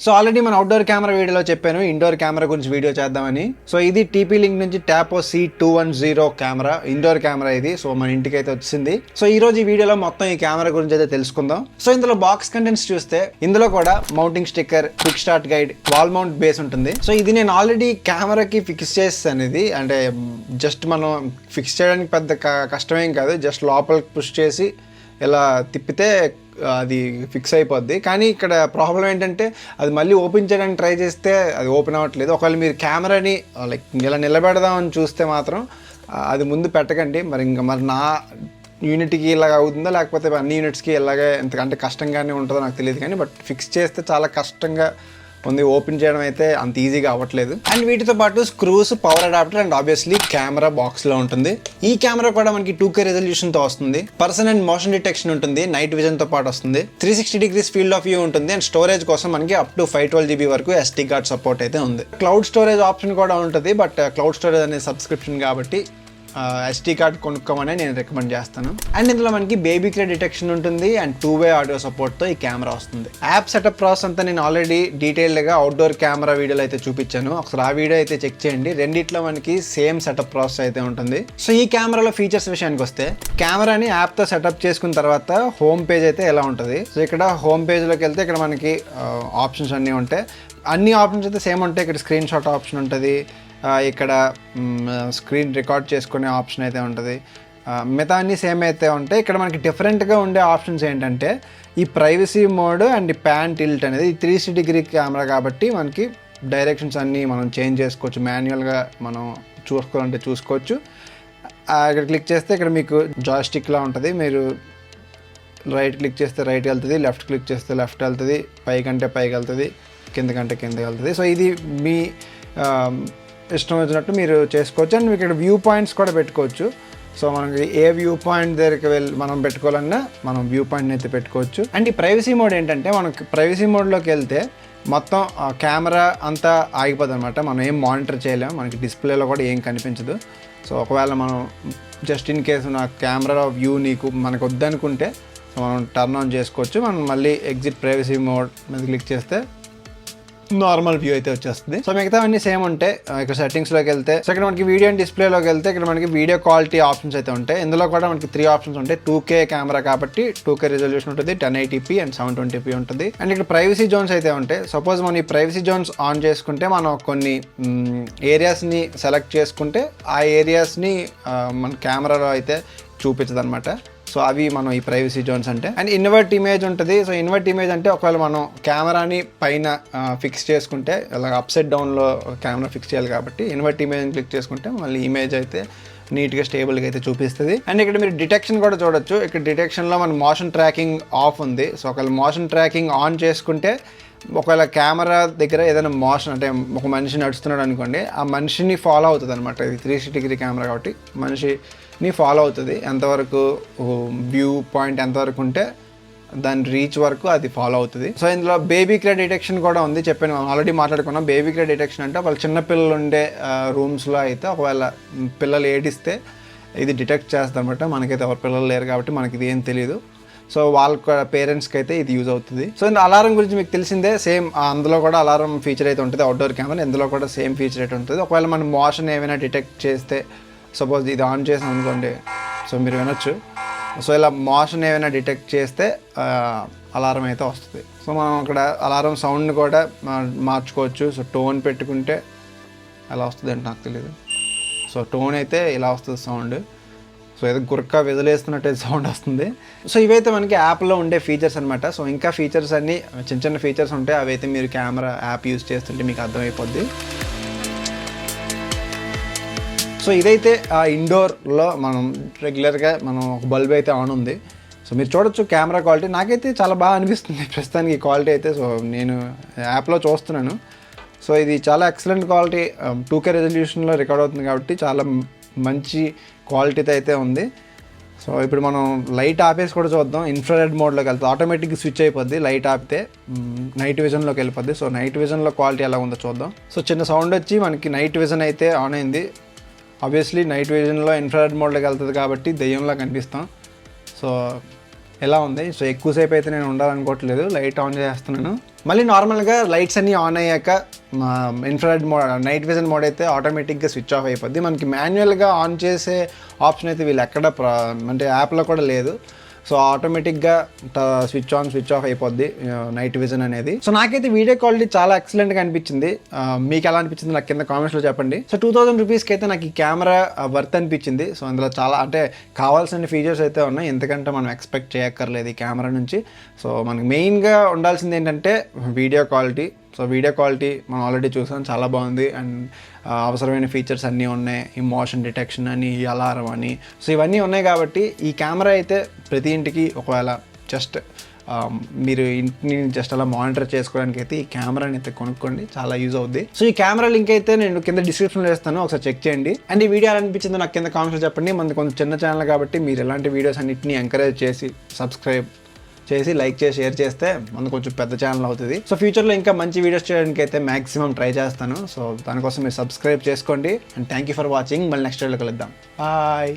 So already మన outdoor camera వీడియోలో చెప్పాను ఇండోర్ కెమెరా గురించి వీడియో చేద్దామని. సో ఇది టీపీ లింక్ నుంచి టాపో C210 కెమెరా, ఇండోర్ కెమెరా ఇది. సో మన ఇంటికి అయితే వచ్చింది. సో ఈ రోజు ఈ వీడియోలో మొత్తం ఈ కెమెరా గురించి అయితే తెలుసుకుందాం. సో ఇందులో బాక్స్ కంటెంట్స్ చూస్తే ఇందులో కూడా mounting sticker, quick start guide, wall mount base ఉంటుంది. సో ఇది నేను ఆల్రెడీ కెమెరాకి ఫిక్స్ చేస్తాను. ఇది అంటే జస్ట్ మనం ఫిక్స్ చేయడానికి పెద్ద కష్టమేం కాదు. జస్ట్ లోపలికి పుష్ చేసి ఇలా తిప్పితే అది ఫిక్స్ అయిపోద్ది. కానీ ఇక్కడ ప్రాబ్లం ఏంటంటే అది మళ్ళీ ఓపెన్ చేయడానికి ట్రై చేస్తే అది ఓపెన్ అవ్వట్లేదు. ఒకవేళ మీరు కెమెరాని లైక్ ఇలా నిలబెడదామని చూస్తే మాత్రం అది ముందు పెట్టకండి. మరి నా యూనిట్కి ఇలాగ అవుతుందో లేకపోతే అన్ని యూనిట్స్కి ఇలాగే ఎంతకంటే కష్టంగానే ఉంటుందో నాకు తెలియదు. కానీ బట్ ఫిక్స్ చేస్తే చాలా కష్టంగా ఉంది. ఓపెన్ చేయడం అయితే అంత ఈజీగా అవ్వట్లేదు. అండ్ వీటితో పాటు screws, power adapter and obviously camera box లో ఉంటుంది. ఈ కెమెరా కూడా మనకి 2K రెజల్యూషన్ తో వస్తుంది. పర్సన్ అండ్ మోషన్ డిటెక్షన్ ఉంటుంది. నైట్ విజన్ తో పాటు వస్తుంది. 360 డిగ్రీస్ ఫీల్డ్ ఆఫ్ వ్యూ ఉంటుంది. అండ్ స్టోరేజ్ కోసం మనకి అప్ టు 512 GB వరకు SD కార్డ్ సపోర్ట్ అయితే ఉంది. క్లౌడ్ స్టోరేజ్ ఆప్షన్ కూడా ఉంటుంది. బట్ క్లౌడ్ స్టోరేజ్ అనేది సబ్స్క్రిప్షన్ కాబట్టి SD కార్డ్ కొనుక్కోమని నేను రికమెండ్ చేస్తాను. అండ్ ఇందులో మనకి బేబీ క్రే డిటెక్షన్ ఉంటుంది. అండ్ 2-way ఆడియో సపోర్ట్తో ఈ కెమెరా వస్తుంది. యాప్ సెటప్ ప్రాసెస్ అంతా నేను ఆల్రెడీ డీటెయిల్డ్గా అవుట్డోర్ కెమెరా వీడియోలో అయితే చూపించాను. ఒకసారి ఆ వీడియో అయితే చెక్ చేయండి. రెండిట్లో మనకి సేమ్ సెటప్ ప్రాసెస్ అయితే ఉంటుంది. సో ఈ కెమెరాలో ఫీచర్స్ విషయానికి వస్తే కెమెరాని యాప్తో సెటప్ చేసుకున్న తర్వాత హోమ్ పేజ్ అయితే ఎలా ఉంటుంది. సో ఇక్కడ హోమ్ పేజ్లోకి వెళ్తే ఇక్కడ మనకి ఆప్షన్స్ అన్నీ ఉంటాయి. అన్ని ఆప్షన్స్ అయితే సేమ్ ఉంటాయి. ఇక్కడ స్క్రీన్ షాట్ ఆప్షన్ ఉంటుంది. ఇక్కడ స్క్రీన్ రికార్డ్ చేసుకునే ఆప్షన్ అయితే ఉంటుంది. మిగతా అన్నీ సేమ్ అయితే ఉంటాయి. ఇక్కడ మనకి డిఫరెంట్గా ఉండే ఆప్షన్స్ ఏంటంటే ఈ ప్రైవసీ మోడ్ అండ్ ఈ ప్యాన్ టిల్ట్ అనేది 360 డిగ్రీ కెమెరా కాబట్టి మనకి డైరెక్షన్స్ అన్నీ మనం చేంజ్ చేసుకోవచ్చు. మాన్యువల్గా మనం చూసుకోవాలంటే చూసుకోవచ్చు. ఇక్కడ క్లిక్ చేస్తే ఇక్కడ మీకు జాయ్స్టిక్లా ఉంటుంది. మీరు రైట్ క్లిక్ చేస్తే రైట్ వెళ్తుంది, లెఫ్ట్ క్లిక్ చేస్తే లెఫ్ట్ వెళ్తుంది, పైకంటే పైకి వెళ్తుంది, కిందకంటే కిందకి వెళ్తుంది. సో ఇది మీ ఇష్టం వచ్చినట్టు మీరు చేసుకోవచ్చు. అండ్ ఇక్కడ వ్యూ పాయింట్స్ కూడా పెట్టుకోవచ్చు. సో మనకి ఏ వ్యూ పాయింట్ దగ్గరికి మనం పెట్టుకోవాలన్నా మనం వ్యూ పాయింట్ని అయితే పెట్టుకోవచ్చు. అండ్ ఈ ప్రైవసీ మోడ్ ఏంటంటే మనకి ప్రైవసీ మోడ్లోకి వెళ్తే మొత్తం కెమెరా అంతా ఆగిపోతుంది అనమాట. మనం ఏం మానిటర్ చేయలేము. మనకి డిస్ప్లేలో కూడా ఏం కనిపించదు. సో ఒకవేళ మనం జస్ట్ ఇన్ కేసు నా కెమెరా వ్యూ మనకు వద్దనుకుంటే సో మనం టర్న్ ఆన్ చేసుకోవచ్చు. మనం మళ్ళీ ఎగ్జిట్ ప్రైవసీ మోడ్ మీద క్లిక్ చేస్తే నార్మల్ వ్యూ అయితే వచ్చేస్తుంది. సో మిగతా అన్ని సేమ్ ఉంటాయి. ఇక్కడ సెట్టింగ్స్లోకి వెళ్తే సో ఇక్కడ మనకి వీడియో అండ్ డిస్ప్లేలోకి వెళ్తే ఇక్కడ మనకి వీడియో క్వాలిటీ ఆప్షన్స్ అయితే ఉంటాయి. ఇందులో కూడా మనకి 3 ఆప్షన్స్ ఉంటాయి. 2K కెమెరా కాబట్టి 2K రెజల్యూషన్ ఉంటుంది, 1080p అండ్ 720p ఉంటుంది. అండ్ ఇక్కడ ప్రైవసీ జోన్స్ అయితే ఉంటాయి. సపోజ్ మనం ఈ ప్రైవసీ జోన్స్ ఆన్ చేసుకుంటే మనం కొన్ని ఏరియాస్ని సెలెక్ట్ చేసుకుంటే ఆ ఏరియాస్ని మన కెమెరాలో అయితే చూపించదు అనమాట. సో అవి మనం ఈ ప్రైవసీ జోన్స్ అంటే. అండ్ ఇన్వర్ట్ ఇమేజ్ ఉంటుంది. సో ఇన్వర్ట్ ఇమేజ్ అంటే ఒకవేళ మనం కెమెరాని పైన ఫిక్స్ చేసుకుంటే ఇలా అప్సైడ్ డౌన్లో కెమెరా ఫిక్స్ చేయాలి కాబట్టి ఇన్వర్ట్ ఇమేజ్ని క్లిక్ చేసుకుంటే మళ్ళీ ఇమేజ్ అయితే నీట్గా స్టేబుల్గా అయితే చూపిస్తుంది. అండ్ ఇక్కడ మీరు డిటెక్షన్ కూడా చూడొచ్చు. ఇక్కడ డిటెక్షన్లో మన మోషన్ ట్రాకింగ్ ఆఫ్ ఉంది. సో ఒకవేళ మోషన్ ట్రాకింగ్ ఆన్ చేసుకుంటే ఒకవేళ కెమెరా దగ్గర ఏదైనా మోషన్ అంటే ఒక మనిషి నడుస్తున్నాడు అనుకోండి, ఆ మనిషిని ఫాలో అవుతుంది అనమాట. ఇది 360 డిగ్రీ కెమెరా కాబట్టి మనిషిని ఫాలో అవుతుంది. ఎంతవరకు వ్యూ పాయింట్ ఎంతవరకు ఉంటే దాని రీచ్ వరకు అది ఫాలో అవుతుంది. సో ఇందులో బేబీ క్రే డిటెక్షన్ కూడా ఉంది. చెప్పాను ఆల్రెడీ మాట్లాడుకున్నాం. బేబీ క్రే డిటెక్షన్ అంటే వాళ్ళ చిన్నపిల్లలు ఉండే రూమ్స్లో అయితే ఒకవేళ పిల్లలు ఏడిస్తే ఇది డిటెక్ట్ చేస్తుంది అనమాట. మనకైతే ఎవరు పిల్లలు లేరు కాబట్టి మనకి ఇది ఏం తెలియదు. సో వాళ్ళ పేరెంట్స్కి అయితే ఇది యూజ్ అవుతుంది. సో అలారం గురించి మీకు తెలిసిందే. సేమ్ అందులో కూడా అలారం ఫీచర్ అయితే ఉంటుంది. అవుట్డోర్ కెమెరా ఇందులో కూడా సేమ్ ఫీచర్ అయితే ఉంటుంది. ఒకవేళ మనం మోషన్ ఏమైనా డిటెక్ట్ చేస్తే సపోజ్ ఇది ఆన్ చేసాం అనుకోండి, సో మీరు వినొచ్చు. సో ఇలా మోషన్ ఏమైనా డిటెక్ట్ చేస్తే అలారం అయితే వస్తుంది. సో మనం అక్కడ అలారం సౌండ్ కూడా మార్చుకోవచ్చు. సో టోన్ పెట్టుకుంటే ఎలా వస్తుంది అంటే నాకు తెలియదు. సో టోన్ అయితే ఇలా వస్తుంది సౌండ్. సో ఏదో గుర్కా విజలేస్తున్నట్టయితే సౌండ్ వస్తుంది. సో ఇవైతే మనకి యాప్లో ఉండే ఫీచర్స్ అనమాట. సో ఇంకా ఫీచర్స్ అన్నీ చిన్న చిన్న ఫీచర్స్ ఉంటాయి. అవైతే మీరు కెమెరా యాప్ యూజ్ చేస్తుంటే మీకు అర్థమైపోద్ది. సో ఇదైతే ఇండోర్లో మనం రెగ్యులర్గా మనం ఒక బల్బ్ అయితే ఆన్ ఉంది. సో మీరు చూడొచ్చు కెమెరా క్వాలిటీ నాకైతే చాలా బాగా అనిపిస్తుంది ప్రస్తుతానికి క్వాలిటీ అయితే. సో నేను యాప్లో చూస్తున్నాను. సో ఇది చాలా ఎక్సలెంట్ క్వాలిటీ. 2K రెజల్యూషన్లో రికార్డ్ అవుతుంది కాబట్టి చాలా మంచి క్వాలిటీతో అయితే ఉంది. సో ఇప్పుడు మనం లైట్ ఆపేసి కూడా చూద్దాం. ఇన్ఫ్రారెడ్ మోడ్లోకి వెళ్తుంది. ఆటోమేటిక్గా స్విచ్ అయిపోద్ది. లైట్ ఆపితే నైట్ విజన్లోకి వెళ్ళిపోద్ది. సో నైట్ విజన్లో క్వాలిటీ ఎలా ఉందో చూద్దాం. సో చిన్న సౌండ్ వచ్చి మనకి నైట్ విజన్ అయితే ఆన్ అయింది. ఆబ్వియస్లీ నైట్ విజన్లో ఇన్ఫ్రారెడ్ మోడ్లోకి వెళ్తుంది కాబట్టి దెయ్యంలా కనిపిస్తాం. సో ఎలా ఉంది. సో ఎక్కువసేపు అయితే నేను ఉండాలనుకోవట్లేదు, లైట్ ఆన్ చేస్తున్నాను. మళ్ళీ నార్మల్గా లైట్స్ అన్నీ ఆన్ అయ్యాక infrared mode, night vision mode అయితే ఆటోమేటిక్గా స్విచ్ ఆఫ్ అయిపోద్ది. మనకి మాన్యువల్గా ఆన్ చేసే ఆప్షన్ అయితే వీళ్ళు ఎక్కడ అంటే యాప్లో కూడా లేదు. సో ఆటోమేటిక్గా స్విచ్ ఆన్ స్విచ్ ఆఫ్ అయిపోద్ది నైట్ విజన్ అనేది. సో నాకైతే వీడియో క్వాలిటీ చాలా ఎక్సలెంట్గా అనిపించింది. మీకు ఎలా అనిపించింది నాకు కింద కామెంట్స్లో చెప్పండి. సో 2000 రూపీస్కి అయితే నాకు ఈ కెమెరా వర్త్ అనిపించింది. సో అందులో చాలా అంటే కావాల్సిన ఫీచర్స్ అయితే ఉన్నాయి, ఎందుకంటే మనం ఎక్స్పెక్ట్ చేయక్కర్లేదు ఈ కెమెరా నుంచి. సో మనకి మెయిన్గా ఉండాల్సింది ఏంటంటే video quality. So video quality మనం ఆల్రెడీ చూసాం, చాలా బాగుంది. అండ్ అవసరమైన ఫీచర్స్ అన్నీ ఉన్నాయి, ఈ మోషన్ డిటెక్షన్ అని, ఈ అలారం అని. సో ఇవన్నీ ఉన్నాయి కాబట్టి ఈ కెమెరా అయితే ప్రతి ఇంటికి ఒకవేళ జస్ట్ మీరు ఇంటిని జస్ట్ అలా మానిటర్ చేసుకోవడానికి అయితే ఈ కెమెరాని అయితే కొనుక్కోండి, చాలా యూజ్ అవుద్ది. సో ఈ కెమెరా లింక్ అయితే నేను కింద డిస్క్రిప్షన్లో ఇస్తాను, ఒకసారి చెక్ చేయండి. అండ్ ఈ వీడియో ఎలా అనిపించిందో నాకు కింద కామెంట్స్లో చెప్పండి. మనది కొంచెం చిన్న ఛానల్ కాబట్టి మీరు ఎలాంటి వీడియోస్ అన్నింటినీ ఎంకరేజ్ చేసి సబ్స్క్రైబ్ చేసి లైక్ చేసి షేర్ చేస్తే మనకు కొంచెం పెద్ద ఛానల్ అవుతుంది. సో ఫ్యూచర్లో ఇంకా మంచి వీడియోస్ చేయడానికి అయితే మ్యాక్సిమం ట్రై చేస్తాను. సో దానికోసం మీరు సబ్స్క్రైబ్ చేసుకోండి. And thank you for watching. మళ్ళీ నెక్స్ట్ వీడియోలో కలుద్దాం. బాయ్.